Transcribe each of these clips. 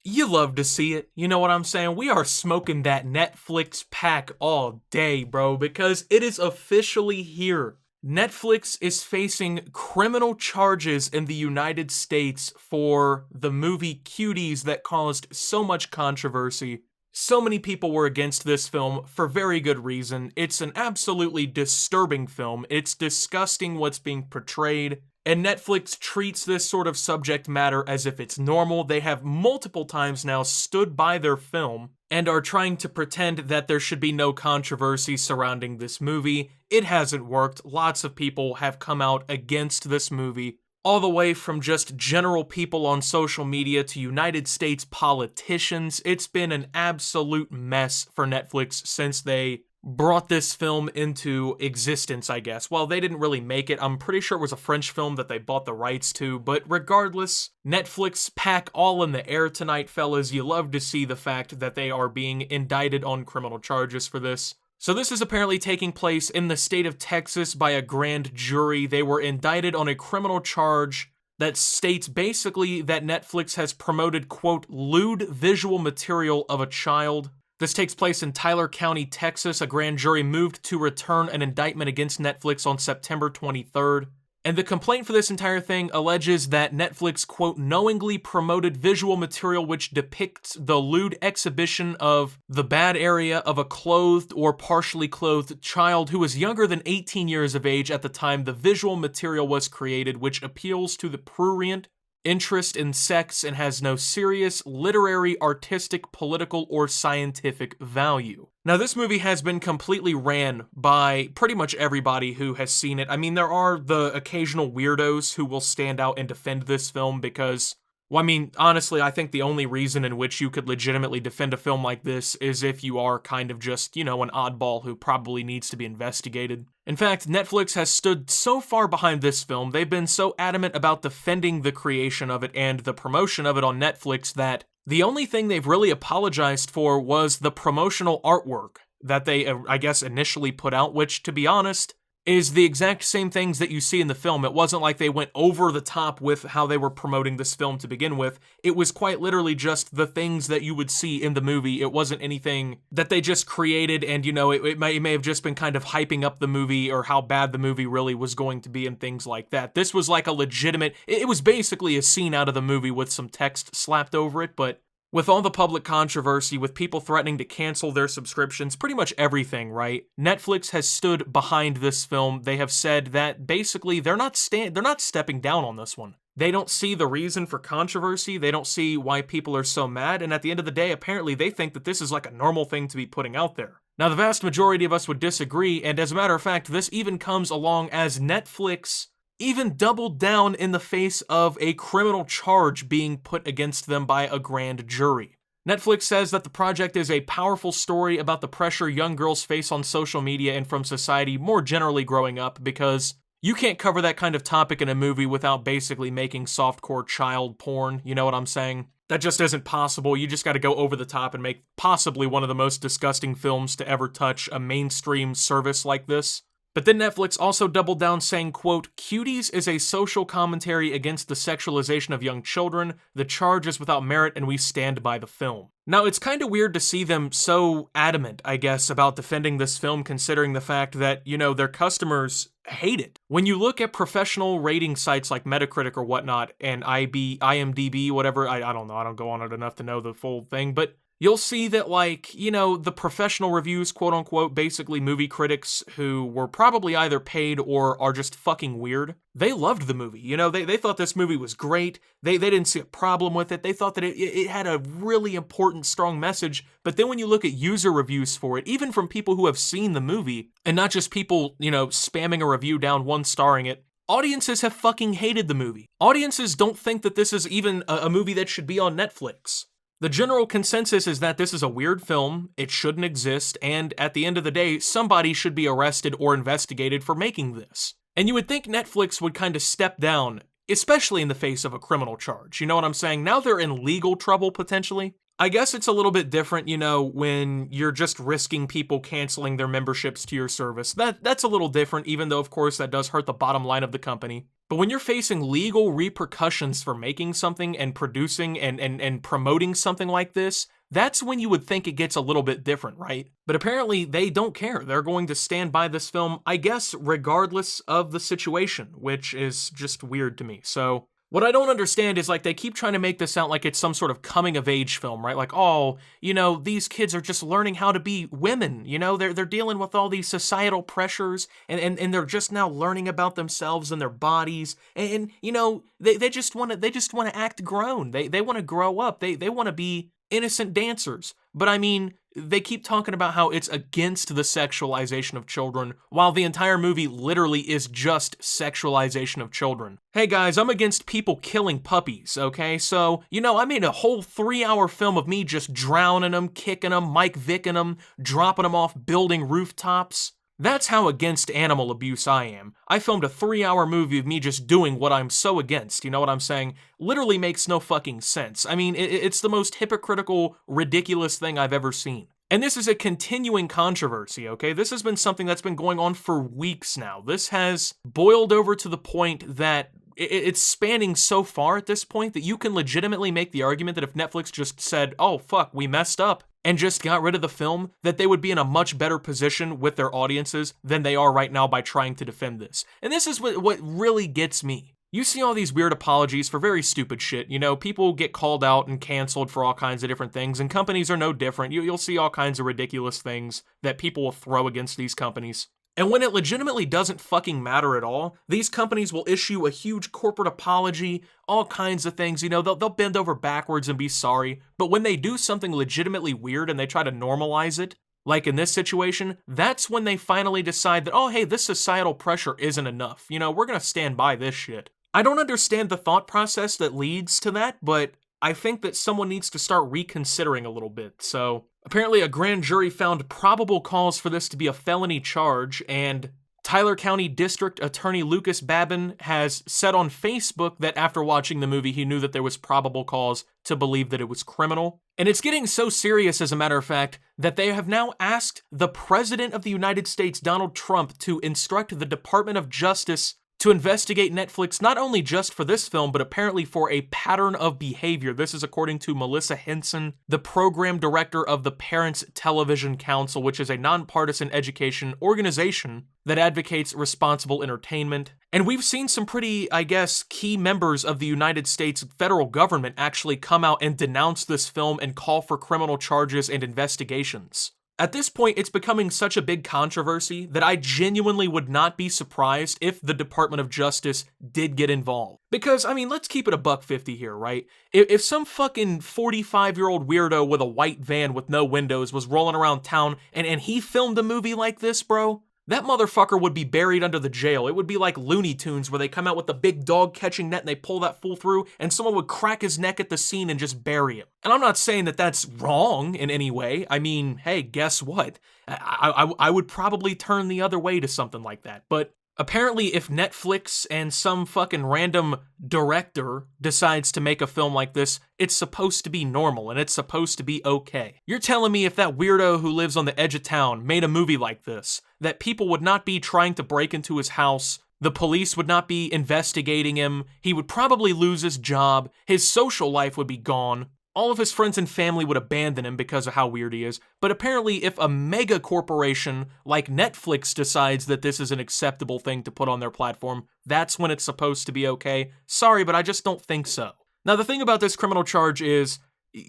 You love to see it. You know what I'm saying? We are smoking that Netflix pack all day, bro, because it is officially here. Netflix is facing criminal charges in the United States for the movie Cuties that caused so much controversy. So many people were against this film for very good reason. It's an absolutely disturbing film. It's disgusting what's being portrayed. And Netflix treats this sort of subject matter as if it's normal. They have multiple times now stood by their film and are trying to pretend that there should be no controversy surrounding this movie. It hasn't worked. Lots of people have come out against this movie, all the way from just general people on social media to United States politicians. It's been an absolute mess for Netflix since they brought this film into existence, I guess. Well, they didn't really make it. I'm pretty sure it was a French film that they bought the rights to, but regardless, Netflix pack all in the air tonight, fellas. You love to see the fact that they are being indicted on criminal charges for this. So this is apparently taking place in the state of Texas by a grand jury. They were indicted on a criminal charge that states basically that Netflix has promoted, quote, lewd visual material of a child. This takes place in Tyler County, Texas. A grand jury moved to return an indictment against Netflix on September 23rd. And the complaint for this entire thing alleges that Netflix, quote, knowingly promoted visual material which depicts the lewd exhibition of the bad area of a clothed or partially clothed child who was younger than 18 years of age at the time the visual material was created, which appeals to the prurient interest in sex and has no serious literary, artistic, political, or scientific value. Now, this movie has been completely ran by pretty much everybody who has seen it. I mean, there are the occasional weirdos who will stand out and defend this film because, well, I mean, honestly, I think the only reason in which you could legitimately defend a film like this is if you are kind of just, you know, an oddball who probably needs to be investigated. In fact, Netflix has stood so far behind this film, they've been so adamant about defending the creation of it and the promotion of it on Netflix that the only thing they've really apologized for was the promotional artwork that they, I guess, initially put out, which, to be honest, is the exact same things that you see in the film. It wasn't like they went over the top with how they were promoting this film to begin with. It was quite literally just the things that you would see in the movie. It wasn't anything that they just created and, you know, it may have just been kind of hyping up the movie or how bad the movie really was going to be and things like that. This was like a legitimate, it was basically a scene out of the movie with some text slapped over it, but with all the public controversy, with people threatening to cancel their subscriptions, pretty much everything, right? Netflix has stood behind this film. They have said that basically they're not stepping down on this one. They don't see the reason for controversy. They don't see why people are so mad. And at the end of the day, apparently they think that this is like a normal thing to be putting out there. Now, the vast majority of us would disagree. And as a matter of fact, this even comes along as Netflix even doubled down in the face of a criminal charge being put against them by a grand jury. Netflix says that the project is a powerful story about the pressure young girls face on social media and from society more generally growing up, because you can't cover that kind of topic in a movie without basically making softcore child porn, you know what I'm saying? That just isn't possible. You just gotta go over the top and make possibly one of the most disgusting films to ever touch a mainstream service like this. But then Netflix also doubled down saying, quote, Cuties is a social commentary against the sexualization of young children. The charge is without merit and we stand by the film. Now, it's kind of weird to see them so adamant, I guess, about defending this film considering the fact that, you know, their customers hate it. When you look at professional rating sites like Metacritic or whatnot, and IMDb, whatever, I don't know, I don't go on it enough to know the full thing, but you'll see that, like, you know, the professional reviews, quote unquote, basically movie critics who were probably either paid or are just fucking weird, they loved the movie. You know, they thought this movie was great. They didn't see a problem with it. They thought that it had a really important, strong message. But then when you look at user reviews for it, even from people who have seen the movie, and not just people, you know, spamming a review down, 1-starring it, audiences have fucking hated the movie. Audiences don't think that this is even a movie that should be on Netflix. The general consensus is that this is a weird film, it shouldn't exist, and at the end of the day, somebody should be arrested or investigated for making this. And you would think Netflix would kind of step down, especially in the face of a criminal charge. You know what I'm saying? Now they're in legal trouble, potentially. I guess it's a little bit different, you know, when you're just risking people canceling their memberships to your service. That's a little different, even though, of course, that does hurt the bottom line of the company. But when you're facing legal repercussions for making something and producing and promoting something like this, that's when you would think it gets a little bit different, right? But apparently they don't care. They're going to stand by this film, I guess, regardless of the situation, which is just weird to me. So what I don't understand is, like, they keep trying to make this sound like it's some sort of coming of age film, right? Like, oh, you know, these kids are just learning how to be women, you know, they're dealing with all these societal pressures and they're just now learning about themselves and their bodies. And you know, they just want to act grown. They want to grow up. They want to be innocent dancers. But I mean, they keep talking about how it's against the sexualization of children, while the entire movie literally is just sexualization of children. Hey guys, I'm against people killing puppies, okay? So, you know, I made a whole 3-hour film of me just drowning them, kicking them, Mike Vicking them, dropping them off building rooftops. That's how against animal abuse I am. I filmed a 3-hour movie of me just doing what I'm so against, you know what I'm saying? Literally makes no fucking sense. I mean, it's the most hypocritical, ridiculous thing I've ever seen. And this is a continuing controversy, okay? This has been something that's been going on for weeks now. This has boiled over to the point that it's spanning so far at this point that you can legitimately make the argument that if Netflix just said, oh fuck, we messed up, and just got rid of the film, that they would be in a much better position with their audiences than they are right now by trying to defend this. And this is what really gets me. You see all these weird apologies for very stupid shit. You know, people get called out and canceled for all kinds of different things, and companies are no different. You'll see all kinds of ridiculous things that people will throw against these companies. And when it legitimately doesn't fucking matter at all, these companies will issue a huge corporate apology, all kinds of things, you know, they'll bend over backwards and be sorry, but when they do something legitimately weird and they try to normalize it, like in this situation, that's when they finally decide that, oh hey, this societal pressure isn't enough, you know, we're gonna stand by this shit. I don't understand the thought process that leads to that, but I think that someone needs to start reconsidering a little bit. So apparently a grand jury found probable cause for this to be a felony charge, and Tyler County District Attorney Lucas Babin has said on Facebook that after watching the movie, he knew that there was probable cause to believe that it was criminal. And it's getting so serious, as a matter of fact, that they have now asked the President of the United States, Donald Trump, to instruct the Department of Justice to investigate Netflix not only just for this film, but apparently for a pattern of behavior. This is according to Melissa Henson, the program director of the Parents Television Council, which is a nonpartisan education organization that advocates responsible entertainment. And we've seen some pretty, I guess, key members of the United States federal government actually come out and denounce this film and call for criminal charges and investigations. At this point, it's becoming such a big controversy that I genuinely would not be surprised if the Department of Justice did get involved. Because, I mean, let's keep it $1.50 here, right? If some fucking 45-year-old weirdo with a white van with no windows was rolling around town and he filmed a movie like this, bro, that motherfucker would be buried under the jail. It would be like Looney Tunes where they come out with the big dog catching net and they pull that fool through and someone would crack his neck at the scene and just bury him. And I'm not saying that that's wrong in any way. I mean, hey, guess what? I would probably turn the other way to something like that. But apparently if Netflix and some fucking random director decides to make a film like this, it's supposed to be normal and it's supposed to be okay. You're telling me if that weirdo who lives on the edge of town made a movie like this, that people would not be trying to break into his house, the police would not be investigating him, he would probably lose his job, his social life would be gone, all of his friends and family would abandon him because of how weird he is. But apparently if a mega corporation like Netflix decides that this is an acceptable thing to put on their platform, that's when it's supposed to be okay. Sorry, but I just don't think so. Now the thing about this criminal charge is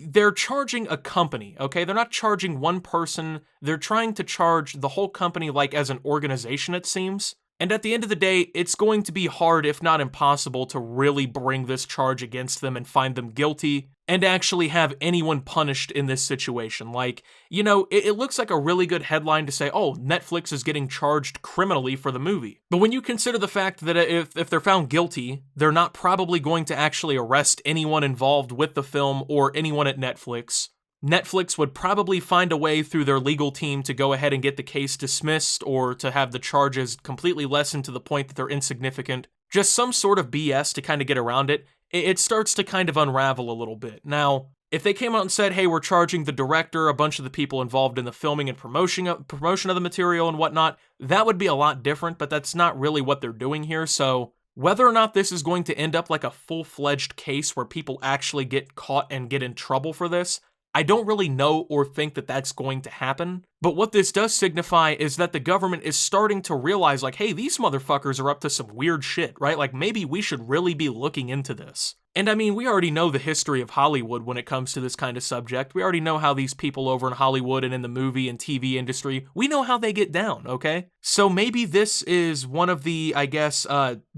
they're charging a company, okay? They're not charging one person. They're trying to charge the whole company like as an organization, it seems. And at the end of the day, it's going to be hard, if not impossible, to really bring this charge against them and find them guilty and actually have anyone punished in this situation. Like, you know, it looks like a really good headline to say, oh, Netflix is getting charged criminally for the movie. But when you consider the fact that if they're found guilty, they're not probably going to actually arrest anyone involved with the film or anyone at Netflix. Netflix would probably find a way through their legal team to go ahead and get the case dismissed or to have the charges completely lessened to the point that they're insignificant. Just some sort of BS to kind of get around it. It starts to kind of unravel a little bit. Now, if they came out and said, hey, we're charging the director, a bunch of the people involved in the filming and promotion of the material and whatnot, that would be a lot different, but that's not really what they're doing here, so Whether or not this is going to end up like a full-fledged case where people actually get caught and get in trouble for this, I don't really know or think that that's going to happen. But what this does signify is that the government is starting to realize, like, hey, these motherfuckers are up to some weird shit, right? Like, maybe we should really be looking into this. And I mean, we already know the history of Hollywood when it comes to this kind of subject. We already know how these people over in Hollywood and in the movie and TV industry, we know how they get down, okay? So maybe this is one of the, I guess,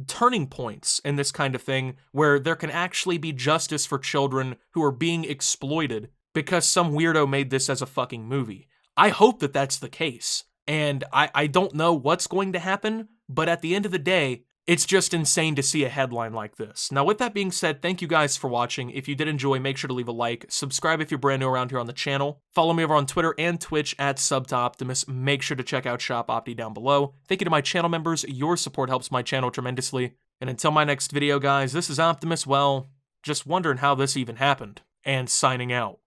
turning points in this kind of thing where there can actually be justice for children who are being exploited because some weirdo made this as a fucking movie. I hope that that's the case. And I don't know what's going to happen, but at the end of the day, it's just insane to see a headline like this. Now, with that being said, thank you guys for watching. If you did enjoy, make sure to leave a like. Subscribe if you're brand new around here on the channel. Follow me over on Twitter and Twitch at SubToOptimus. Make sure to check out Shop Opti down below. Thank you to my channel members. Your support helps my channel tremendously. And until my next video, guys, this is Optimus, well, just wondering how this even happened. And signing out.